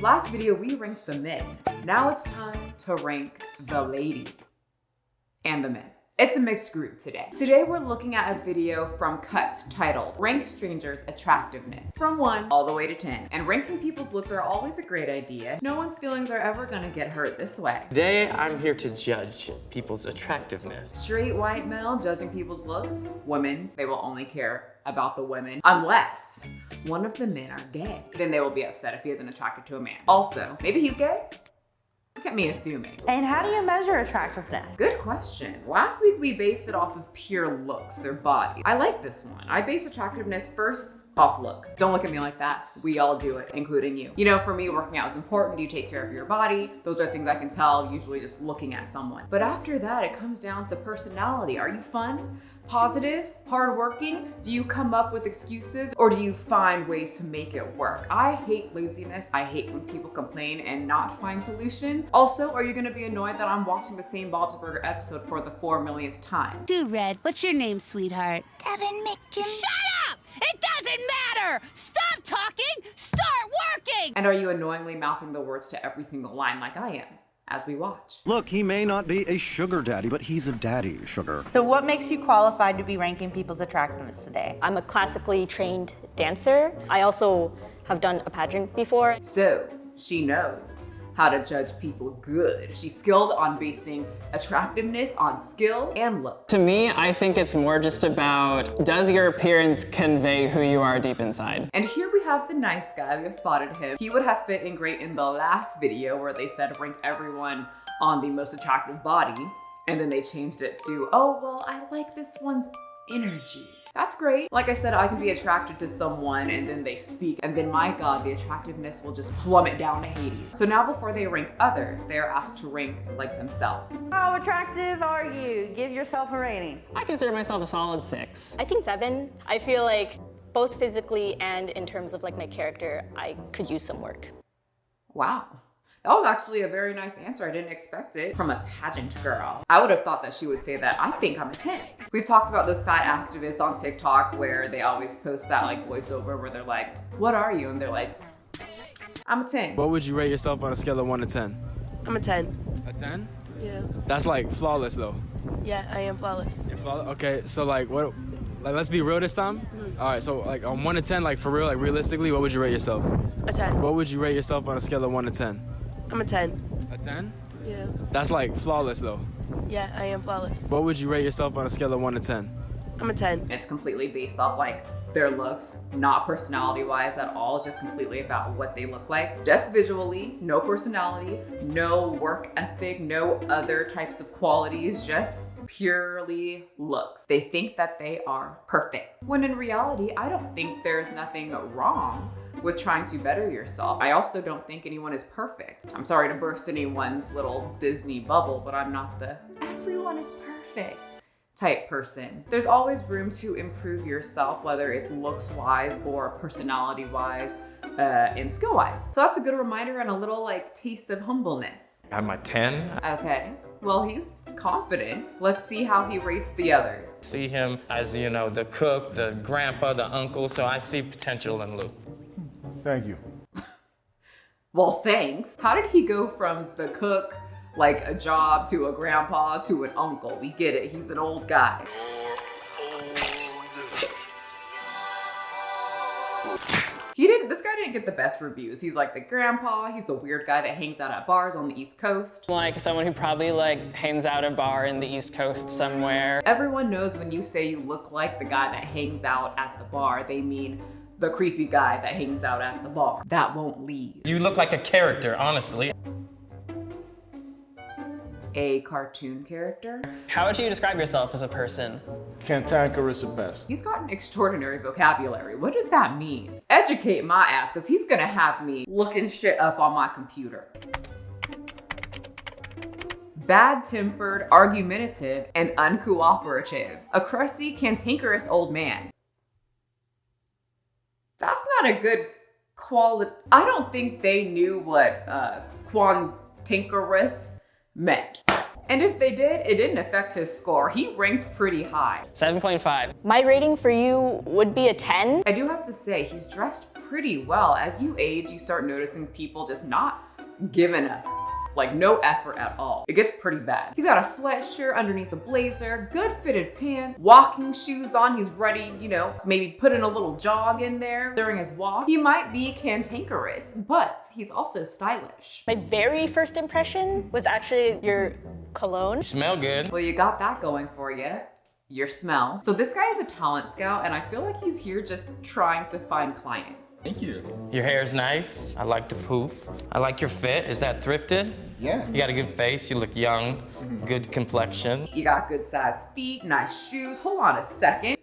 Last video, we ranked the men. Now it's time to rank the ladies and the men. It's a mixed group today. Today we're looking at a video from Cut titled Rank Strangers' Attractiveness from 1 all the way to 10. And ranking people's looks are always a great idea. No one's feelings are ever gonna get hurt this way. Today I'm here to judge people's attractiveness. Straight white male judging people's looks, women's, they will only care about the women unless one of the men are gay. Then they will be upset if he isn't attracted to a man. Also, maybe he's gay? Look at me assuming. And how do you measure attractiveness? Good question. Last week we based it off of pure looks, their body. I like this one. I base attractiveness first off looks. Don't look at me like that. We all do it, including you. You know, for me, working out is important. You take care of your body. Those are things I can tell usually just looking at someone. But after that, it comes down to personality. Are you fun? Positive? Hardworking? Do you come up with excuses or do you find ways to make it work? I hate laziness. I hate when people complain and not find solutions. Also, are you gonna be annoyed that I'm watching the same Bob's Burger episode for the 4 millionth time? Dude, Red, what's your name, sweetheart? Devin McJim. Shut up! It doesn't matter! Stop talking! Start working! And are you annoyingly mouthing the words to every single line like I am? As we watch. Look, he may not be a sugar daddy, but he's a daddy sugar. So what makes you qualified to be ranking people's attractiveness today? I'm a classically trained dancer. I also have done a pageant before. So she knows how to judge people good. She's skilled on basing attractiveness on skill and look. To me, I think it's more just about, does your appearance convey who you are deep inside? And here we have the nice guy, we have spotted him. He would have fit in great in the last video where they said rank everyone on the most attractive body. And then they changed it to, oh, well, I like this one's energy. That's great. Like I said, I can be attracted to someone and then they speak and then my God, the attractiveness will just plummet down to Hades. So now before they rank others, they are asked to rank like themselves. How attractive are you? Give yourself a rating. I consider myself a solid 6. I think 7. I feel like both physically and in terms of like my character, I could use some work. Wow. That was actually a very nice answer. I didn't expect it from a pageant girl. I would have thought that she would say that I think I'm a 10. We've talked about those fat activists on TikTok where they always post that like voiceover where they're like, what are you? And they're like, I'm a 10. What would you rate yourself on a scale of 1 to 10? I'm a 10. A 10? Yeah. That's like flawless though. Yeah, I am flawless. You're flawless? Okay, so like what, like let's be real this time. All right, so like on 1 to 10, like for real, like realistically, what would you rate yourself? A 10. What would you rate yourself on a scale of 1 to 10? I'm a 10. A 10? Yeah. That's like flawless though. Yeah, I am flawless. What would you rate yourself on a scale of 1 to 10? I'm a 10. It's completely based off like their looks, not personality-wise at all. It's just completely about what they look like. Just visually, no personality, no work ethic, no other types of qualities, just purely looks. They think that they are perfect. When in reality, I don't think there's nothing wrong with trying to better yourself. I also don't think anyone is perfect. I'm sorry to burst anyone's little Disney bubble, but I'm not the everyone is perfect type person. There's always room to improve yourself, whether it's looks-wise or personality-wise and skill-wise. So that's a good reminder and a little like taste of humbleness. I'm a 10. Okay, well, he's confident. Let's see how he rates the others. See him as, you know, the cook, the grandpa, the uncle, so I see potential in Luke. Thank you. Well, thanks. How did he go from the cook, like a job, to a grandpa, to an uncle? We get it, he's an old guy. This guy didn't get the best reviews. He's like the grandpa, he's the weird guy that hangs out at bars on the East Coast. Like someone who probably like hangs out at a bar in the East Coast somewhere. Everyone knows when you say you look like the guy that hangs out at the bar, they mean the creepy guy that hangs out at the bar. That won't leave. You look like a character, honestly. A cartoon character? How would you describe yourself as a person? Cantankerous at best. He's got an extraordinary vocabulary. What does that mean? Educate my ass, because he's gonna have me looking shit up on my computer. Bad-tempered, argumentative, and uncooperative. A crusty, cantankerous old man. That's not a good quality. I don't think they knew what cantankerous meant. And if they did, it didn't affect his score. He ranked pretty high. 7.5. My rating for you would be a 10. I do have to say, he's dressed pretty well. As you age, you start noticing people just not giving up. Like no effort at all. It gets pretty bad. He's got a sweatshirt underneath a blazer, good fitted pants, walking shoes on. He's ready, you know, maybe put in a little jog in there during his walk. He might be cantankerous, but he's also stylish. My very first impression was actually your cologne. You smell good. Well, you got that going for you. Your smell. So this guy is a talent scout, and I feel like he's here just trying to find clients. Thank you. Your hair's nice. I like the poof. I like your fit. Is that thrifted? Yeah. You got a good face. You look young. Good complexion. You got good sized feet, nice shoes. Hold on a second.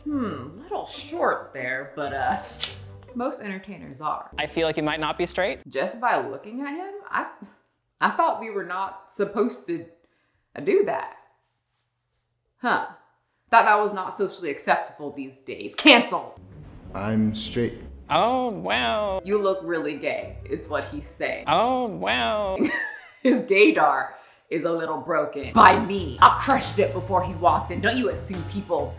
Little short there, but most entertainers are. I feel like you might not be straight. Just by looking at him, I thought we were not supposed to do that. Huh. Thought that was not socially acceptable these days. Cancel. I'm straight. Oh, wow. You look really gay, is what he's saying. Oh, wow. His gaydar is a little broken. By me. I crushed it before he walked in. Don't you assume people's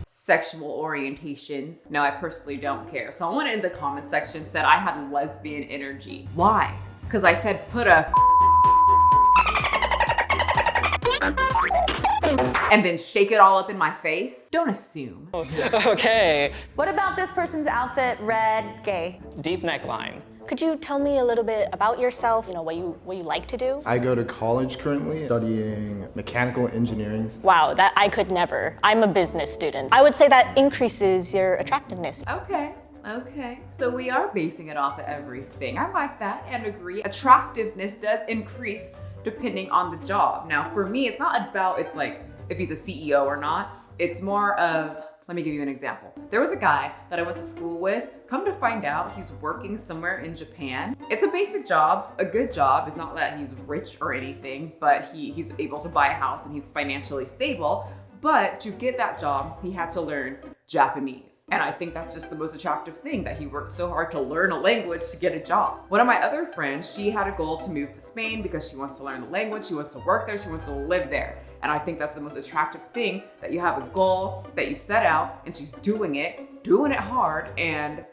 sexual orientations. No, I personally don't care. Someone in the comment section said I had lesbian energy. Why? Because I said put a and then shake it all up in my face? Don't assume. Okay. What about this person's outfit? Red, gay. Deep neckline. Could you tell me a little bit about yourself, you know, what you like to do? I go to college currently, studying mechanical engineering. Wow, that I could never. I'm a business student. I would say that increases your attractiveness. Okay. So we are basing it off of everything. I like that and agree. Attractiveness does increase depending on the job. Now, for me, it's not about, it's like, if he's a CEO or not. It's more of, let me give you an example. There was a guy that I went to school with. Come to find out, he's working somewhere in Japan. It's a basic job, a good job. It's not that he's rich or anything, but he's able to buy a house and he's financially stable. But to get that job, he had to learn Japanese. And I think that's just the most attractive thing, that he worked so hard to learn a language to get a job. One of my other friends, she had a goal to move to Spain because she wants to learn the language, she wants to work there, she wants to live there. And I think that's the most attractive thing, that you have a goal that you set out and she's doing it hard, and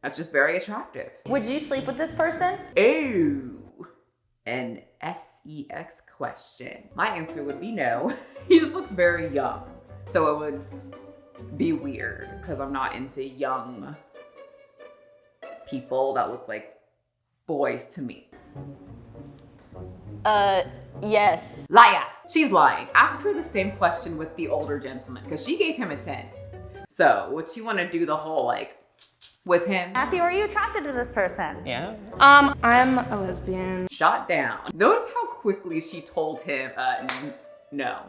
that's just very attractive. Would you sleep with this person? Ooh, an sex question. My answer would be no. He just looks very young. So it would be weird because I'm not into young people that look like boys to me. Yes. Liar. She's lying. Ask her the same question with the older gentleman because she gave him a 10. So would you want to do the whole like with him? Matthew, are you attracted to this person? Yeah. I'm a lesbian. Shot down. Notice how quickly she told him, no,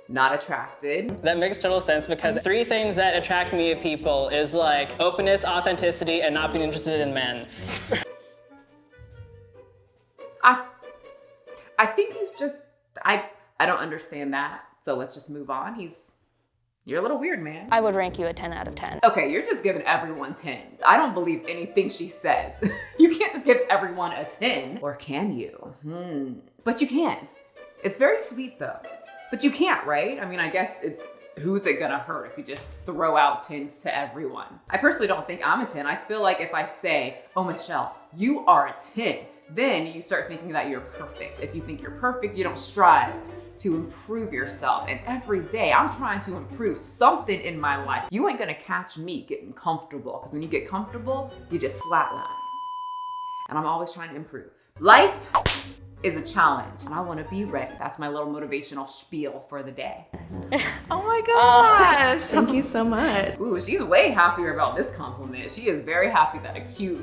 not attracted. That makes total sense because 3 things that attract me to people is like openness, authenticity, and not being interested in men. I think he's just, I don't understand that. So let's just move on. You're a little weird, man. I would rank you a 10 out of 10. Okay, you're just giving everyone 10s. I don't believe anything she says. You can't just give everyone a 10. Or can you? But you can't. It's very sweet though. But you can't, right? I mean, I guess it's, who's it gonna hurt if you just throw out 10s to everyone? I personally don't think I'm a 10. I feel like if I say, oh, Michelle, you are a 10, then you start thinking that you're perfect. If you think you're perfect, you don't strive to improve yourself. And every day I'm trying to improve something in my life. You ain't gonna catch me getting comfortable, because when you get comfortable, you just flatline. And I'm always trying to improve. Life is a challenge and I wanna be ready. That's my little motivational spiel for the day. Oh my gosh. Thank you so much. Ooh, she's way happier about this compliment. She is very happy that a cute,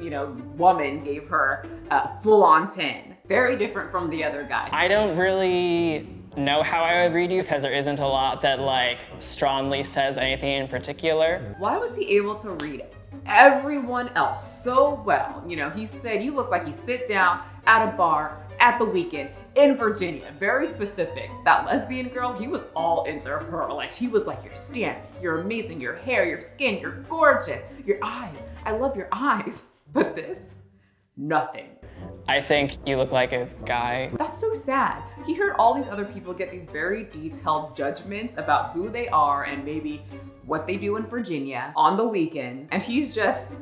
woman gave her a full-on 10. Very different from the other guys. I don't really know how I would read you because there isn't a lot that like strongly says anything in particular. Why was he able to read everyone else so well? He said, you look like you sit down at a bar at the weekend in Virginia. Very specific. That lesbian girl, he was all into her. Like, she was like, your stance, you're amazing, your hair, your skin, you're gorgeous, your eyes, I love your eyes. But this, nothing. I think you look like a guy. That's so sad. He heard all these other people get these very detailed judgments about who they are and maybe what they do in Virginia on the weekends, and he's just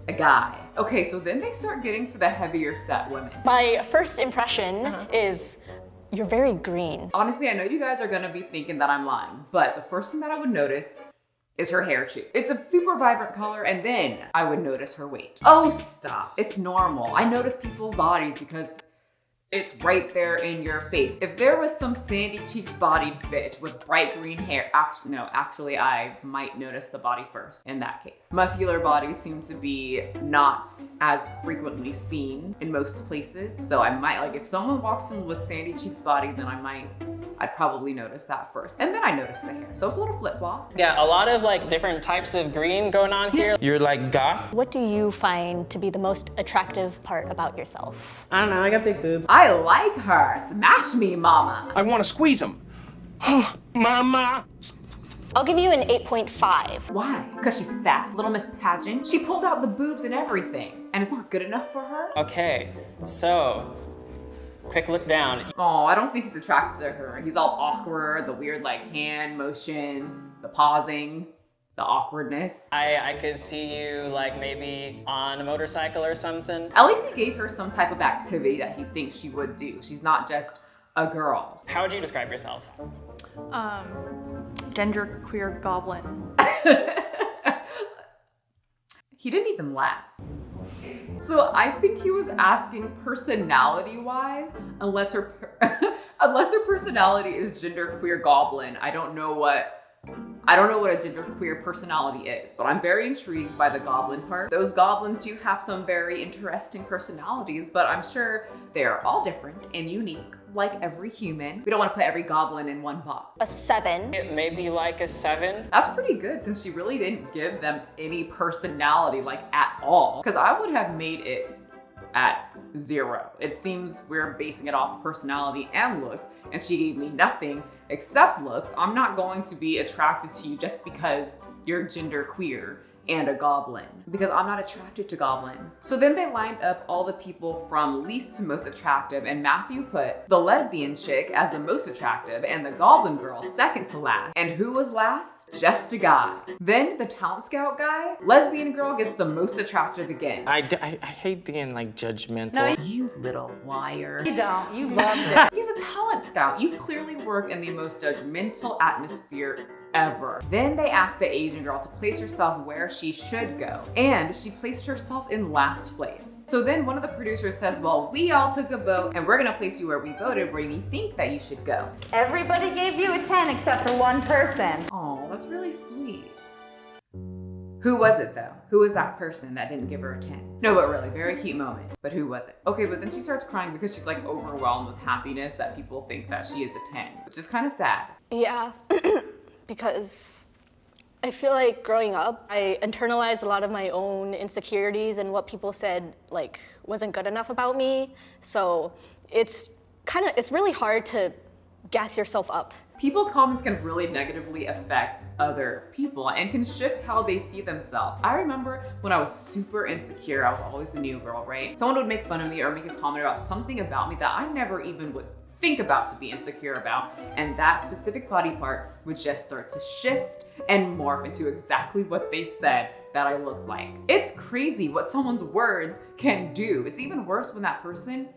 a guy. Okay, so then they start getting to the heavier set women. My first impression is you're very green. Honestly, I know you guys are gonna be thinking that I'm lying, but the first thing that I would notice is her hair too. It's a super vibrant color, and then I would notice her weight. Oh, stop. It's normal. I notice people's bodies because it's right there in your face. If there was some sandy cheeks bodied bitch with bright green hair, actually I might notice the body first in that case. Muscular bodies seem to be not as frequently seen in most places. So I might, like if someone walks in with sandy cheeks body, then I'd probably notice that first. And then I notice the hair. So it's a little flip flop. Yeah, a lot of like different types of green going on here. You're like goth? What do you find to be the most attractive part about yourself? I don't know, I got big boobs. I like her. Smash me, mama. I want to squeeze him. Mama. I'll give you an 8.5. Why? Because she's fat. Little Miss Pageant. She pulled out the boobs and everything. And it's not good enough for her? Okay, so quick look down. Oh, I don't think he's attracted to her. He's all awkward, the weird like hand motions, the pausing, the awkwardness. I could see you like maybe on a motorcycle or something. At least he gave her some type of activity that he thinks she would do. She's not just a girl. How would you describe yourself? Genderqueer goblin. He didn't even laugh. So I think he was asking personality-wise, unless her personality is genderqueer goblin. I don't know what a genderqueer personality is, but I'm very intrigued by the goblin part. Those goblins do have some very interesting personalities, but I'm sure they're all different and unique, like every human. We don't want to put every goblin in one box. A 7. It may be like a 7. That's pretty good since she really didn't give them any personality like at all, because I would have made it at 0. It seems we're basing it off of personality and looks, and she gave me nothing except looks. I'm not going to be attracted to you just because you're genderqueer and a goblin, because I'm not attracted to goblins. So then they lined up all the people from least to most attractive, and Matthew put the lesbian chick as the most attractive and the goblin girl second to last. And who was last? Just a guy. Then the talent scout guy, lesbian girl gets the most attractive again. I hate being like judgmental. No, you little liar. You don't. You love it. He's a talent scout. You clearly work in the most judgmental atmosphere ever. Then they asked the Asian girl to place herself where she should go, and she placed herself in last place. So then one of the producers says, well, we all took a vote and we're gonna place you where we voted, where we think that you should go. Everybody gave you a 10 except for one person. Oh, that's really sweet. Who was it though? Who was that person that didn't give her a 10? No, but really, very cute moment. But who was it? Okay, but then she starts crying because she's like overwhelmed with happiness that people think that she is a 10, which is kind of sad. Yeah, because I feel like growing up, I internalized a lot of my own insecurities and what people said like wasn't good enough about me. So it's really hard to gas yourself up. People's comments can really negatively affect other people and can shift how they see themselves. I remember when I was super insecure, I was always the new girl, right? Someone would make fun of me or make a comment about something about me that I never even would think about to be insecure about, and that specific body part would just start to shift and morph into exactly what they said that I looked like. It's crazy what someone's words can do. It's even worse when that person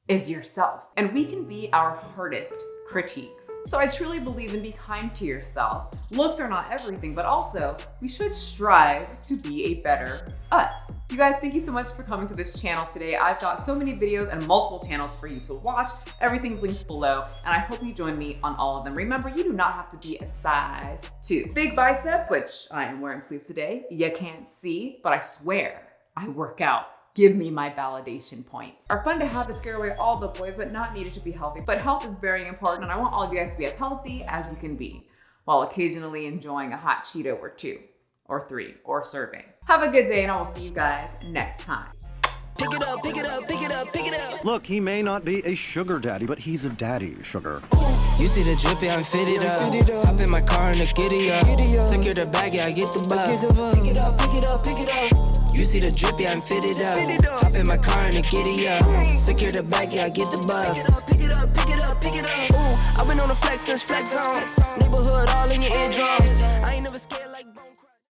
is yourself, and we can be our hardest critiques. So I truly believe in be kind to yourself. Looks are not everything, but also we should strive to be a better us. You guys, thank you so much for coming to this channel today. I've got so many videos and multiple channels for you to watch. Everything's linked below, and I hope you join me on all of them. Remember, you do not have to be a size 2. Big biceps, which I am wearing sleeves today. You can't see, but I swear I work out. Give me my validation points. Are fun to have to scare away all the boys, but not needed to be healthy. But health is very important, and I want all of you guys to be as healthy as you can be, while occasionally enjoying a hot Cheeto or 2, or 3, or serving. Have a good day, and I will see you guys next time. Pick it up, pick it up, pick it up, pick it up. Look, he may not be a sugar daddy, but he's a daddy sugar. You see the drippy, I'm fitted up. Hop in my car and the giddy up. Secure the bag, yeah, I get the bus. Pick it up, pick it up, pick it up. You see the drip, yeah, I'm fitted up. Hop in my car and giddy up. Secure the back, yeah, I get the bucks. Pick it up, pick it up, pick it up. Ooh, I've been on the flex since flex on. Neighborhood all in your eardrums.